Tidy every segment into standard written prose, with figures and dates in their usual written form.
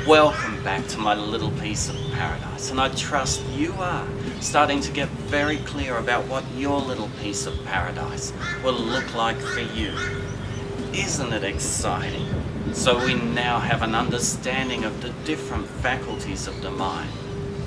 Welcome back to my little piece of paradise, and I trust you are starting to get very clear about what your little piece of paradise will look like for you. Isn't it exciting? So we now have an understanding of the different faculties of the mind,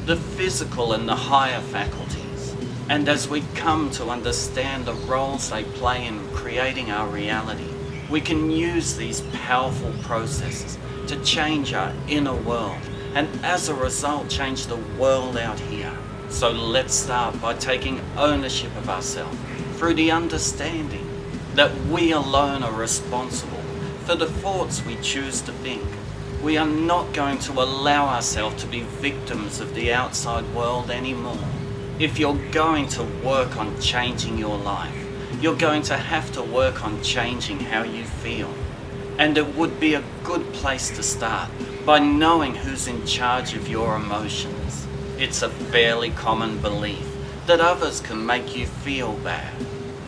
the physical and the higher faculties. And as we come to understand the roles they play in creating our reality, we can use these powerful processes to change our inner world, and as a result change the world out here. So let's start by taking ownership of ourselves through the understanding that we alone are responsible for the thoughts we choose to think. We are not going to allow ourselves to be victims of the outside world anymore. If you're going to work on changing your life, you're going to have to work on changing how you feel. And it would be a good place to start by knowing who's in charge of your emotions. It's a fairly common belief that others can make you feel bad.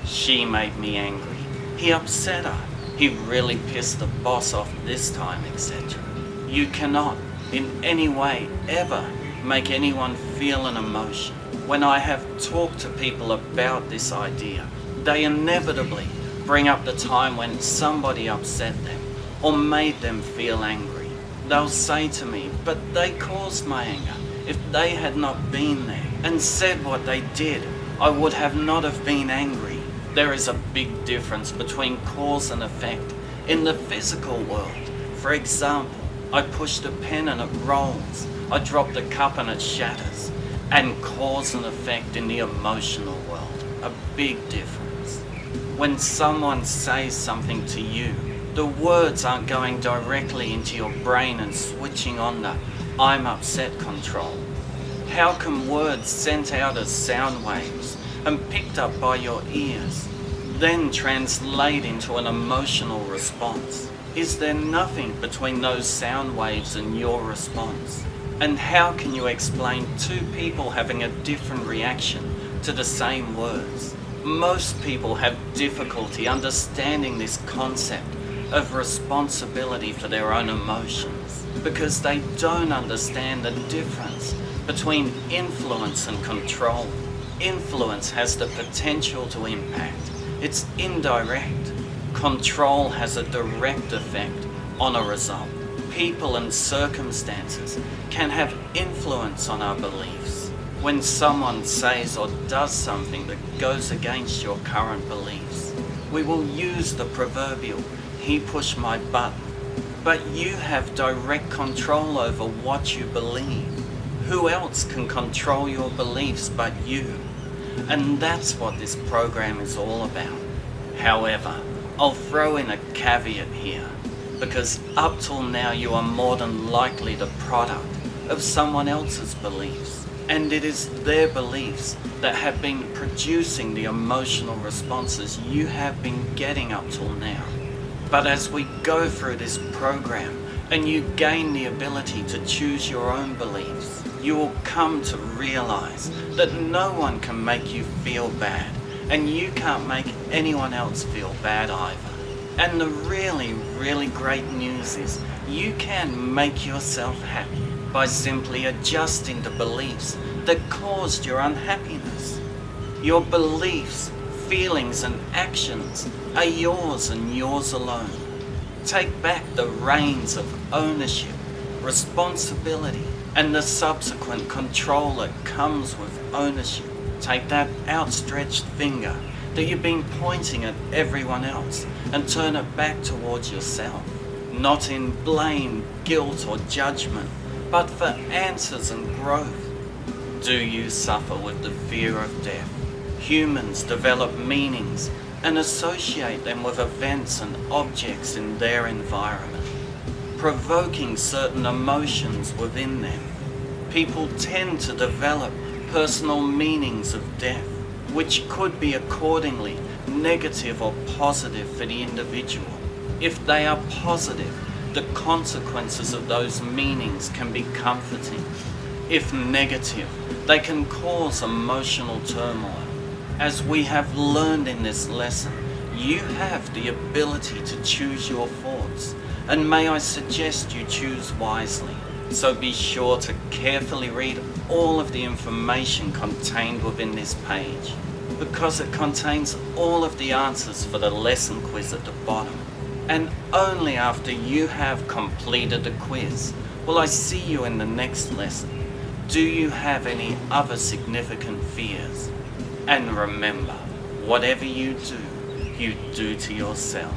She made me angry. He upset her. He really pissed the boss off this time, etc. You cannot in any way ever make anyone feel an emotion. When I have talked to people about this idea, they inevitably bring up the time when somebody upset them or made them feel angry. They'll say to me, but they caused my anger. If they had not been there and said what they did, I would have not have been angry. There is a big difference between cause and effect in the physical world. For example, I push the pen and it rolls. I drop the cup and it shatters. And cause and effect in the emotional world, a big difference. When someone says something to you, the words aren't going directly into your brain and switching on the I'm upset control. How can words sent out as sound waves and picked up by your ears then translate into an emotional response? Is there nothing between those sound waves and your response? And how can you explain two people having a different reaction to the same words? Most people have difficulty understanding this concept of responsibility for their own emotions because they don't understand the difference between influence and control. Influence has the potential to impact. It's indirect. Control has a direct effect on a result. People and circumstances can have influence on our beliefs. When someone says or does something that goes against your current beliefs, we will use the proverbial, he pushed my button. But you have direct control over what you believe. Who else can control your beliefs but you? And that's what this program is all about. However, I'll throw in a caveat here, because up till now you are more than likely the product of someone else's beliefs. And it is their beliefs that have been producing the emotional responses you have been getting up till now. But as we go through this program and you gain the ability to choose your own beliefs, you will come to realize that no one can make you feel bad, and you can't make anyone else feel bad either. And the really, really great news is you can make yourself happy by simply adjusting the beliefs that caused your unhappiness. Your beliefs, feelings and actions are yours and yours alone. Take back the reins of ownership, responsibility, and the subsequent control that comes with ownership. Take that outstretched finger that you've been pointing at everyone else and turn it back towards yourself. Not in blame, guilt or judgment, but for answers and growth. Do you suffer with the fear of death? Humans develop meanings and associate them with events and objects in their environment, provoking certain emotions within them. People tend to develop personal meanings of death, which could be accordingly negative or positive for the individual. If they are positive, the consequences of those meanings can be comforting. If negative, they can cause emotional turmoil. As we have learned in this lesson, you have the ability to choose your thoughts and may I suggest you choose wisely. So be sure to carefully read all of the information contained within this page, because it contains all of the answers for the lesson quiz at the bottom. And only after you have completed the quiz will I see you in the next lesson. Do you have any other significant fears? And remember, whatever you do to yourself.